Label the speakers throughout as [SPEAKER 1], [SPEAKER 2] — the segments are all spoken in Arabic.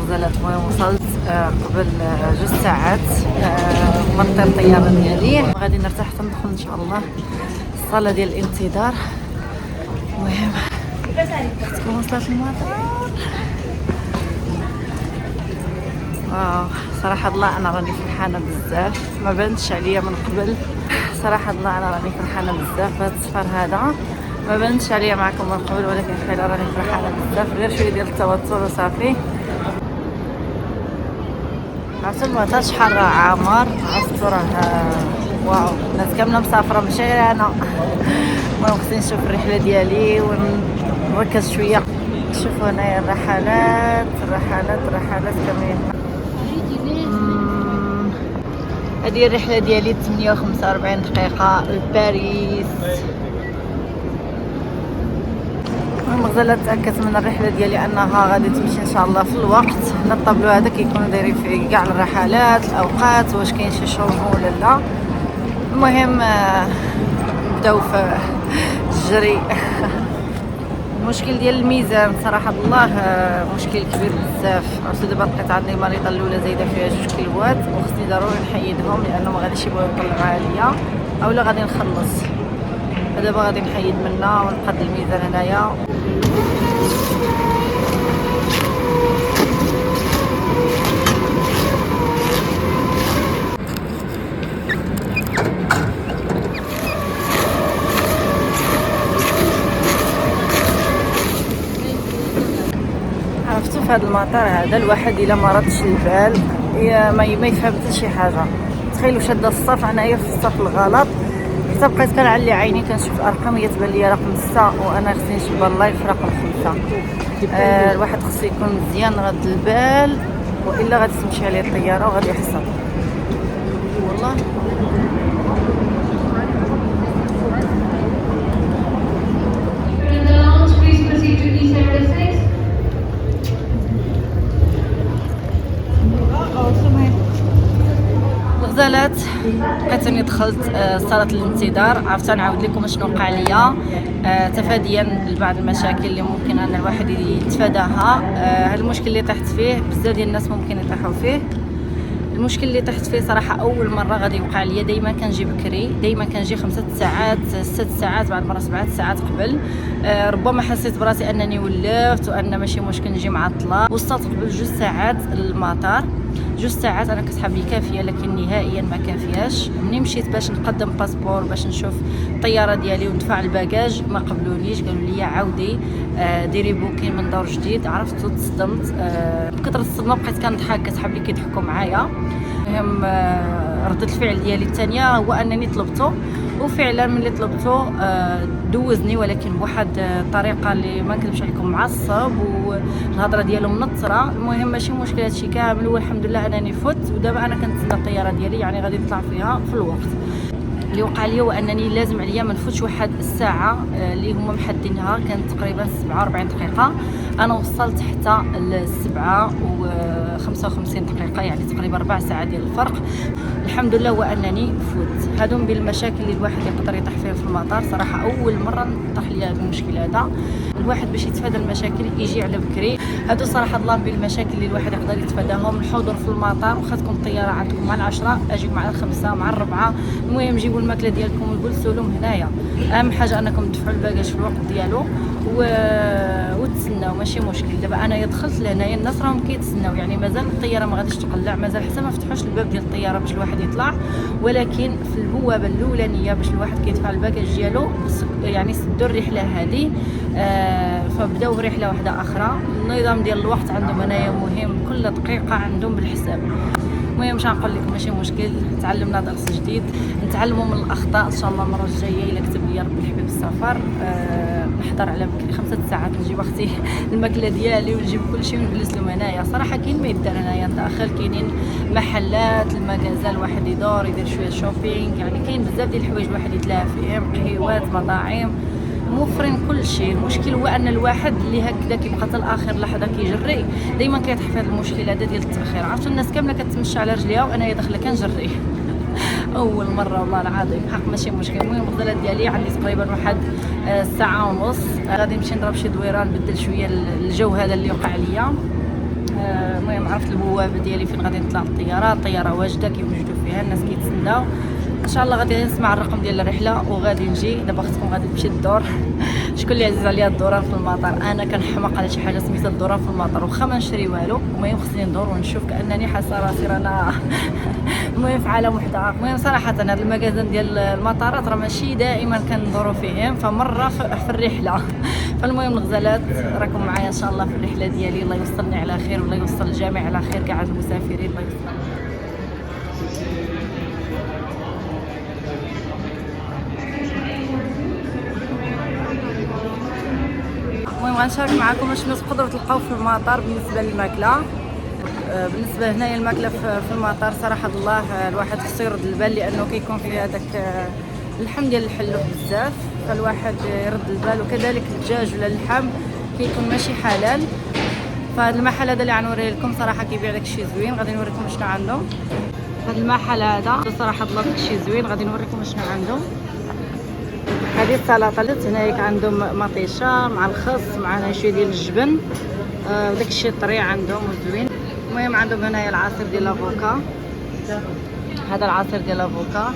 [SPEAKER 1] غزالات. المهم وصلت قبل 2 ساعات مطير الطياره ديالي، غادي نرتاح حتى ندخل ان شاء الله الصاله ديال الانتظار. المهم تكون وصلت المطار. واو صراحه الله انا راني فرحانه بزاف، ما بانتش عليا من قبل. صراحه الله انا راني فرحانه بزاف بهذا السفر هذا، ما بانتش عليا معكم من قبل، ولكن فعلا راني فرحانه بزاف. غير شويه ديال التوتر وصافي. عرفتوا المطار شحال راه عامر، عرفتوا راه واو الناس كامله مسافره ماشي غير انا. المهم خصني نشوف الرحله ديالي ونركز شويه. شوفوا هنايا الرحلات كاملين. هذه الرحله ديالي 48 دقيقه لباريس. المهم غزالة تاكدت من الرحله ديالي انها غادي تمشي ان شاء الله في الوقت. هنا الطابلو هذا كيكونوا دايرين فيه كاع الرحلات الاوقات، واش كاين شي شونجمون ولا لا. المهم نبداو في الجري. المشكل ديال الميزان صراحه الله مشكل كبير بزاف. عرفتوا دابا لقيت عندي المريضه الاولى زايده فيها 2 كيلوات، وخصني ضروري نحيدهم لانه ما غاديش يبغيو يطلعوا عليا اولا غادي نخلص. دابا غادي نحيد منها ونقاد الميزان هنايا. عرفتوا في هذا المطار هذا الواحد الا ما ردش البال ما يفهم حتى شي حاجه. تخيلوا شاده الصف انايا في الصف الغلط، حتى بقيت كنعلي عيني كنشوف الارقام، هي تبان لي رقم 6 وانا خصني نشوف اللايف رقم 5. الواحد خصو يكون مزيان رد البال، والا غادي تمشي عليه الطياره وغادي يحصل والله. غزالات لقيت اني دخلت صاله الانتظار. عرفت نعاود لكم شنو وقع ليا تفاديا لبعض المشاكل اللي ممكن ان الواحد يتفاداها. هذا المشكل اللي طحت فيه بزاف ديال الناس ممكن يطيحوا فيه. المشكل اللي طحت فيه صراحه اول مره غادي يوقع ليا. دائما كنجي بكري، دائما كنجي 5 ساعات 6 ساعات، بعض المرات 7 ساعات قبل. ربما حسيت براسي انني ولفت وان ماشي مشكل نجي معطله. وصلت قبل 2 ساعات للمطار. 2 ساعات انا كنت حابه كافيه، لكن نهائيا ما كافياش. مني مشيت باش نقدم باسبور باش نشوف الطياره ديالي وندفع الباجاج ما قبلونيش، قالوا لي عاودي ديري بوكين من دور جديد. عرفت تصدمت بكثره الصدمه، بقيت كنضحك كتحب لي كيضحكوا معايا. المهم ردة الفعل ديالي الثانيه هو انني طلبته، وفعلا ملي طلبته دوزني، ولكن بواحد الطريقه اللي ما نكذبش عليكم معصب، والهضره ديالو منطره. المهم ماشي مشكل هادشي كامل، والحمد لله انني فت. ودابا انا كنتسنى الطياره ديالي، يعني غادي نطلع فيها في الوقت. اللي وقع لي هو انني لازم عليا ما نفوتش واحد الساعه اللي هما محددينها، كانت تقريبا 47 دقيقه. انا وصلت حتى ل 7 و 55 دقيقه، يعني تقريبا 4 ساعات ديال الفرق. الحمد لله هو انني فوت. هادو من المشاكل اللي الواحد يقدر يطيح فيها في المطار. صراحه اول مره طاح لي هذا المشكل هذا. الواحد باش يتفادى المشاكل يجي على بكري. هادو صراحه الله من المشاكل اللي الواحد يقدر يتفاداهم. الحضور في المطار، واخا تكون الطياره عندكم مع 10 اجيو مع 5 مع 4. المهم جيبوا الماكله ديالكم والجلسوا لهم هنايا. اهم حاجه انكم تدفعوا الباجاج في الوقت ديالو وتسناو ماشي مشكل. دابا انا دخلت لهنايا الناس راهم كيتسناو، يعني مازال الطياره ما غاديش تقلع، مازال حتى ما فتحوش الباب ديال الطياره باش الواحد يطلع. ولكن في البوابه الاولانيه باش الواحد كيدفع الباجاج ديالو يعني سدوا الرحله هذه. فبداو رحله واحده اخرى. النظام ديال الوقت عندهم هنايا مهم، كل دقيقه عندهم بالحساب. المهم مش غنقول لكم ماشي مشكل، تعلمنا درس جديد، نتعلموا من الاخطاء ان شاء الله. المره الجايه الا كتب لي ربي الحبيب السفر نحضر على بكري 5 ساعات، نجيب اختي الماكله ديالي ونجيب كل شيء ونجلس لهم هنايا. صراحه كاين ما يدار هنايا داخل، كاينين محلات المغازه الواحد يدور يدير شويه شوبينغ، يعني كاين بزاف ديال الحوايج الواحد يتلاها فيهم، قهيوات مطاعم موفرين كل شيء. المشكل هو ان الواحد اللي هكذا كيبقى حتى لاخر لحظه كيجري، دائما كيطيح في هذا المشكل هذا ديال التاخير. عرفتوا الناس كامله كتمشى على رجليها وانا داخله كنجري. اول مره والله العظيم حق ماشي مشكل. المهم الغداء ديالي عندي تقريبا واحد ساعه ونص، غادي نمشي نضرب شي دويره نبدل شويه الجو هذا اللي وقع ليا. المهم عرفت البوابه ديالي فين غادي نطلع الطياره واجده كيوجدوا فيها الناس كيتسناو. ان شاء الله غادي نسمع الرقم ديال الرحله وغادي نجي. دابا اختكم غادي تمشي للدور. شكون اللي عزيز عليا الدوران في المطار؟ انا كنحماق على شي حاجه سميتها الدوران في المطار، واخا ما نشري والو المهم خصني ندور ونشوف كانني حاسه راسي رانا المهم في عالم واحد اخر. المهم صراحه هذا المكازن ديال المطارات راه ماشي دائما كندوروا فيهم، فمره في الرحله. فالمهم الغزالات راكم معايا ان شاء الله في الرحله ديالي. الله يوصلني على خير والله يوصل الجميع على خير، كاع المسافرين الله يوصل. المهم غنشارك معكم شنو تقدروا تلقاو في المطار بالنسبه للماكله. بالنسبه هنايا الماكله في المطار صراحه الله الواحد خصو يرد البال، لانه كيكون فيه هذاك اللحم ديال الحلوف بزاف، فالواحد يرد البال. وكذلك الدجاج ولا اللحم كيكون ماشي حلال. فهذا المحل هذا اللي غنوريه لكم صراحه كيبيع داكشي زوين. غادي نوريكم شنو عنده هذا المحل هذا صراحه الله داكشي زوين. غادي نوريكم شنو عنده. هذه السلطه اللي هنايا عندهم مطيشه مع الخس مع شويه ديال الجبن وداك الشيء طري عندهم وزوين. المهم عندهم هنايا العصير ديال الافوكا، هذا العصير ديال الافوكا.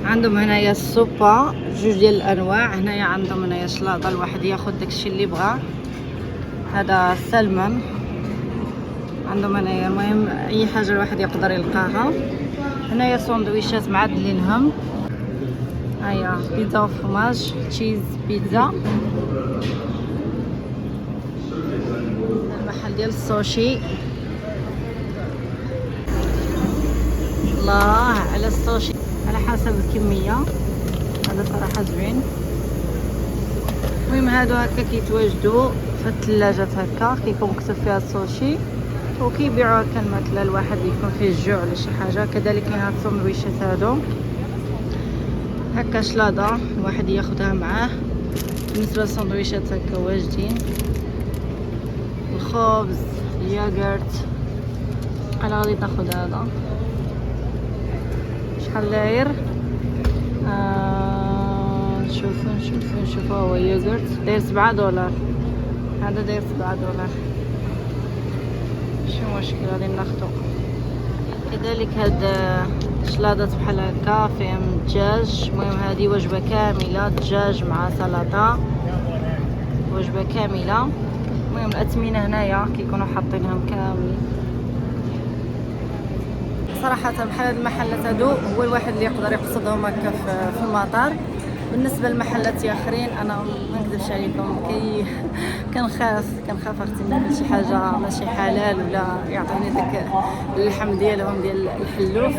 [SPEAKER 1] عندهم هنايا السوبا جوج ديال الانواع. هنايا عندهم هنايا شلاضه الواحد ياخذ داك الشيء اللي بغاه. هذا السلمون عندهم هنايا. المهم اي حاجه الواحد يقدر يلقاها. هنايا سندويشات معدلينهم. هيا بيتزا وفرماج تشيز بيتزا. المحل ديال السوشي الله على السوشي على حسب الكميه. هذا صراحه زوين. المهم هادو هكا كيتواجدوا في الثلاجات هكا كيكون مكتوب فيها السوشي وكيبيعوا هكا الماكله الواحد يكون فيه الجوع ولا شي حاجه. كذلك كاين هاد السندويشات هادو هكا شلاضه الواحد ياخذها معاه. بالنسبه للسندويشات هكا واجدين. الخبز الياغورت انا غادي ناخذ هذا. شحال داير؟ نشوفوا هو ياغورت داير $7. هذا داير $7. ماشي مشكل غادي ناخذو. كذلك هاد شلاضات بحال هكا فيهم دجاج. المهم هذه وجبه كامله دجاج مع سلطه، وجبه كامله. المهم الاثمنه هنايا كيكونوا حاطينهم كاملين. صراحه بحال هاد المحلات هادو هو الواحد اللي يقدر يقصدهم هكا في المطار. بالنسبه للمحلات اخرين انا ما نكذبش عليكم كنخاف اختي ناكل شي حاجه ماشي حلال ولا يعطوني داك اللحم ديالهم ديال الحلوف.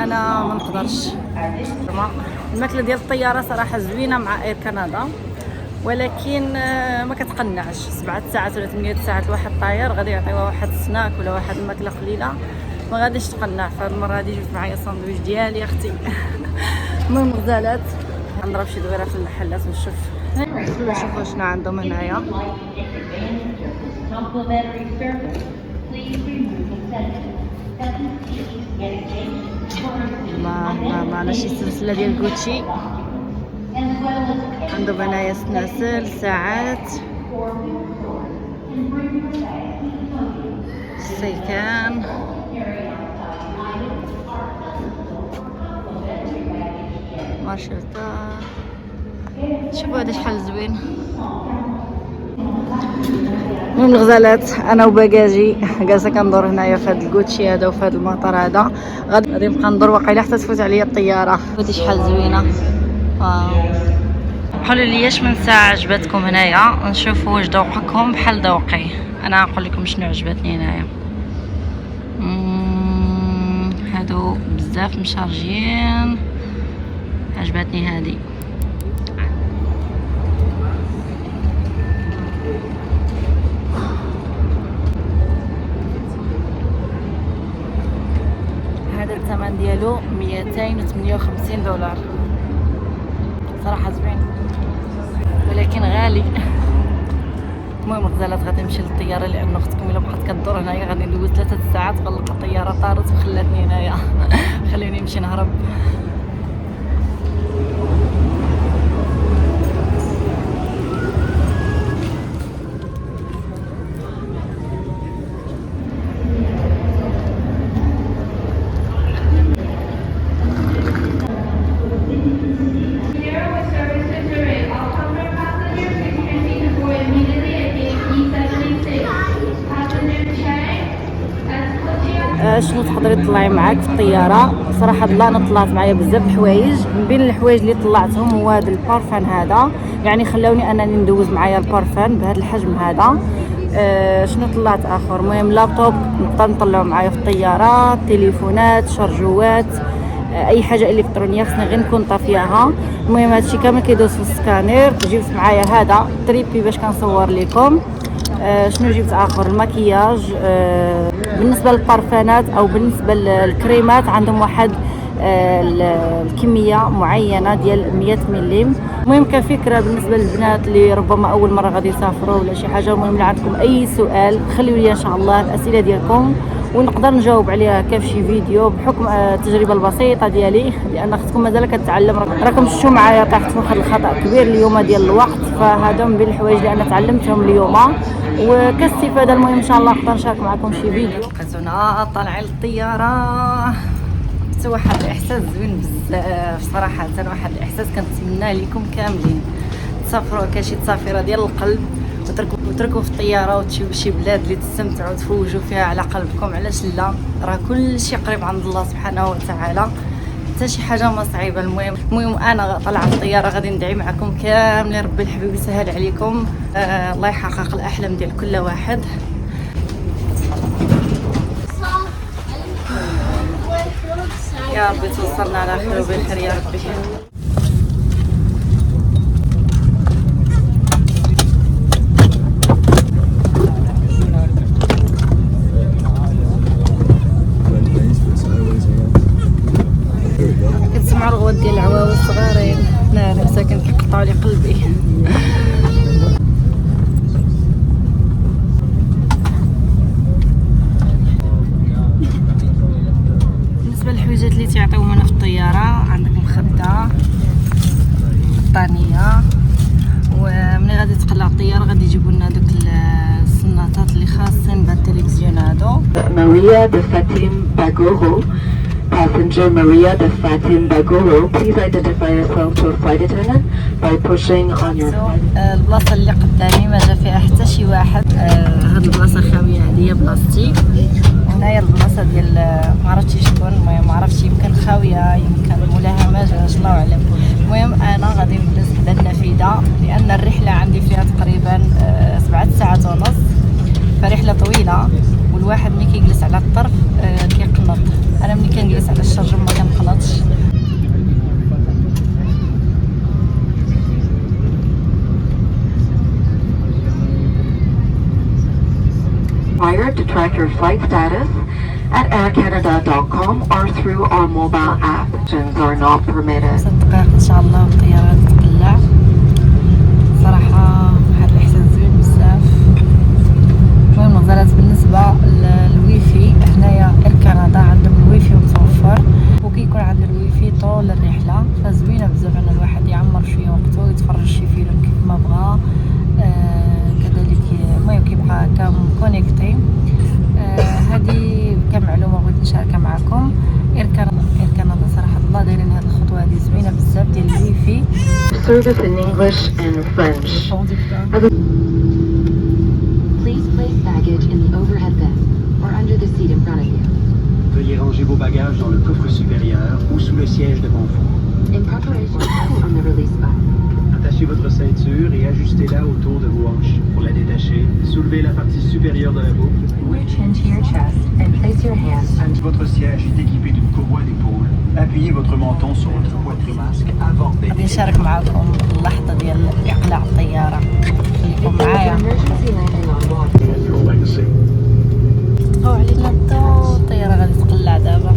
[SPEAKER 1] انا ما نقدرش. الماكله ديال الطياره صراحه زوينه مع اير كندا، ولكن ما كتقنعش. 7 ساعات ولا 8 ساعات الواحد طاير غادي يعطيوها واحد السناك ولا واحد الماكله قليله ما غاديش تقنع. فهاد المره هادي جبت معايا الساندويتش ديالي اختي. المهم غزالات غنضرب شي دويره في المحلات ونشوف نشوفوا شنو عندهم هنايا. معنا شي سلسله ديال كوتشي. عندهم هنايا سلاسل ساعات سيكان. مارشلتا شوفوا هذا شحال زوين. المهم الغزالات انا وباكاجي جالسه كندور هنايا في هذا الكوتشي هذا وفي هذا المطار هذا. غادي نبقى ندور واقيلا حتى تفوت عليا الطياره. هذه شحال زوينه. قولوا لي من ساعه عجبتكم هنايا نشوفوا واش ذوقكم بحال ذوقي. انا نقول لكم شنو عجبتني هنايا. هادو بزاف مشارجين. عجبتني هذه. هذا الثمن ديالو $258 صراحه زوين ولكن غالي. المهم الغزالات غادي نمشي للطياره لان اختكم الا بقات كدور هنايا غادي ندوز 3 ساعات غنلقى الطياره طارت وخلاتني هنايا. خليني نمشي نهرب. شنو تقدري تطلعي معاك في الطياره. صراحه الله انا طلعت معايا بزاف الحوايج، من بين الحوايج اللي طلعتهم هو هذا البارفان هذا، يعني خلاوني انني ندوز معايا البارفان بهذا الحجم هذا. شنو طلعت اخر؟ المهم لابتوب نقدر نطلعو معايا في الطياره، تليفونات، شارجوات، اي حاجه الكترونيه خصني غير نكون طافياها. المهم هادشي كامل كيدوز في السكانير. جبت معايا هذا تريبي باش كنصور لكم. شنو جبت اخر؟ المكياج. بالنسبه للبارفانات او بالنسبه للكريمات عندهم واحد الكميه معينه ديال 100 ملم. المهم كفكره بالنسبه للبنات اللي ربما اول مره غادي يسافروا ولا شي حاجه، المهم اللي عندكم اي سؤال خليوا لي ان شاء الله الاسئله ديالكم ونقدر نجاوب عليها في شي فيديو بحكم التجربه البسيطه ديالي، لان اختكم مازال كتعلم. راكم شفتوا معايا طاحت في واحد الخطا كبير اليوم ديال الوقت، فهذا من بين الحوايج اللي انا تعلمتهم اليوم وكاستفاده. المهم ان شاء الله نقدر نشارك معكم شي فيديو. لقيتونا طالعين للطياره، واحد الاحساس زوين بزاف صراحه، واحد الاحساس كنتمناه لكم كاملين. تسافروا كشي تسافيره ديال القلب وتركوا في الطياره وتمشيو لشي بلاد اللي تستمتعوا تفوجوا فيها على قلبكم. علاش لا؟ راه كل شيء قريب عند الله سبحانه وتعالى، حتى شي حاجه ما صعيبه. المهم انا طالعه في الطياره غادي ندعي معكم كاملين، ربي الحبيب يسهل عليكم. الله يحقق الاحلام ديال كل واحد. يا ربي توصلنا على خير وبخير يا ربي. كتسمعوا الغوات ديال العواوي الصغارين، لا مساكن كيقطعوا لي قلبي. الحويجات اللي تيعطيوهم لنا في الطياره، عندك مخده، بطانيه، وملي غادي تقلع الطياره غادي يجيبوا لنا دوك الصناطات اللي خاصين بالتلفزيون هادو.
[SPEAKER 2] Maria de Fatim Bagoro, passenger Maria de Fatim Bagoro, please identify yourself to a flight attendant by pushing on your
[SPEAKER 1] البلاصه اللي قدامي ما جا فيها حتى شي واحد. هاد البلاصه خاويه، هذه هي بلاصتي. هنايا البلاصه ديال ما عرفتش شكون، المهم ما عرفتش، يمكن خاويه يمكن مولاها ما جاش الله اعلم. المهم انا غادي نجلس حدا النافذه لان الرحله عندي فيها تقريبا 7 ساعات ونص، فرحله طويله والواحد ملي كيجلس على الطرف كيقنط. انا ملي كنجلس على الشرجم ما كنقنطش.
[SPEAKER 2] to track your flight status at aircanada.com or through our mobile app. Options are not permitted.
[SPEAKER 1] 6 دقائق ان شاء الله والطياره تقلع. صراحه واحد الاحساس زوين بزاف. المهم نزلت بالنسبه للويفي، هنايا اير كندا عندهم الويفي متوفر وكيكون عند الويفي طول الرحله، فزوينه بزاف ان الواحد يعمر شويه وقته ويتفرج شي فيلم كيف ما بغا. كذلك المهم كيبقى كونيكتي. هذه كمعلومه بغيت نشاركها معكم. اير كندا صراحه الله دايرين هذه الخطوه هذه زوينه بزاف ديال الويفي.
[SPEAKER 2] Service in English and French.
[SPEAKER 3] Please place baggage in the overhead bin or under the seat in front of you.
[SPEAKER 4] Veuillez ranger vos bagages dans le coffre supérieur ou sous le siège de confort.
[SPEAKER 3] In preparation, press on the release button.
[SPEAKER 4] Attachez votre ceinture et ajustez-la autour de vos hanches. Pour la détacher, soulevez la partie supérieure de la boucle.
[SPEAKER 3] Reach into your chest and place your hands on
[SPEAKER 4] Votre siège est équipé d'une courroie d'épaule. Appuyez votre menton sur votre poitrine masque avant
[SPEAKER 1] غادي
[SPEAKER 4] d'être.
[SPEAKER 1] نشارك معكم اللحظه ديال اقلاع الطياره، خليكم معايا.
[SPEAKER 3] emergency landing on water.
[SPEAKER 4] Your legacy.
[SPEAKER 1] طلعوا علينا الضوء، الطياره غادي تقلع دابا.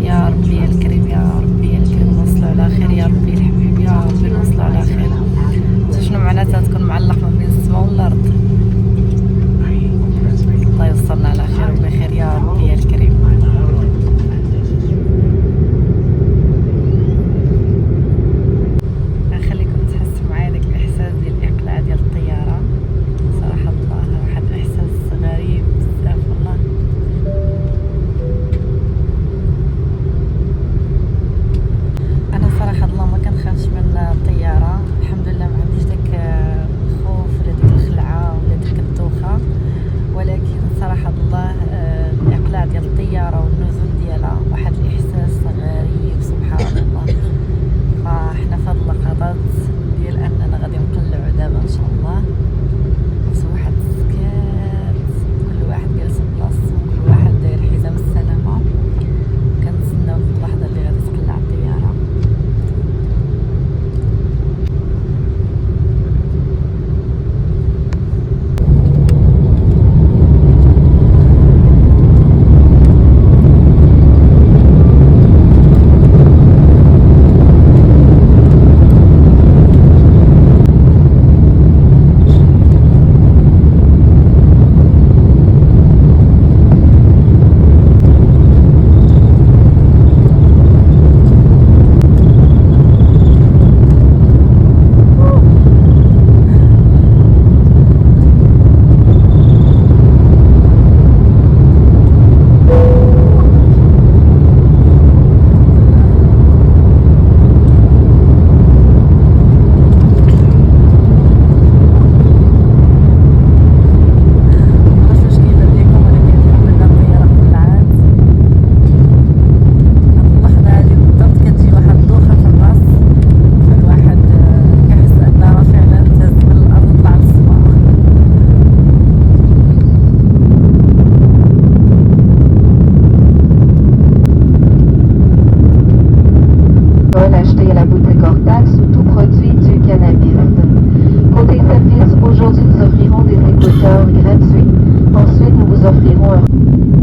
[SPEAKER 1] يا ربي الكريم، يا ربي الكريم نوصلوا على خير، يا ربي الحبيب، يا ربي نوصلوا على خير. شنو معناتها تكون معلق ما بين السماء والارض؟ الله يوصلنا على خير وبخير يا ربي يا الكريم. نخليكم تحسوا معايا داك الاحساس ديال الاقلاع ديال الطياره. صراحه الله واحد الاحساس غريب
[SPEAKER 2] offrirons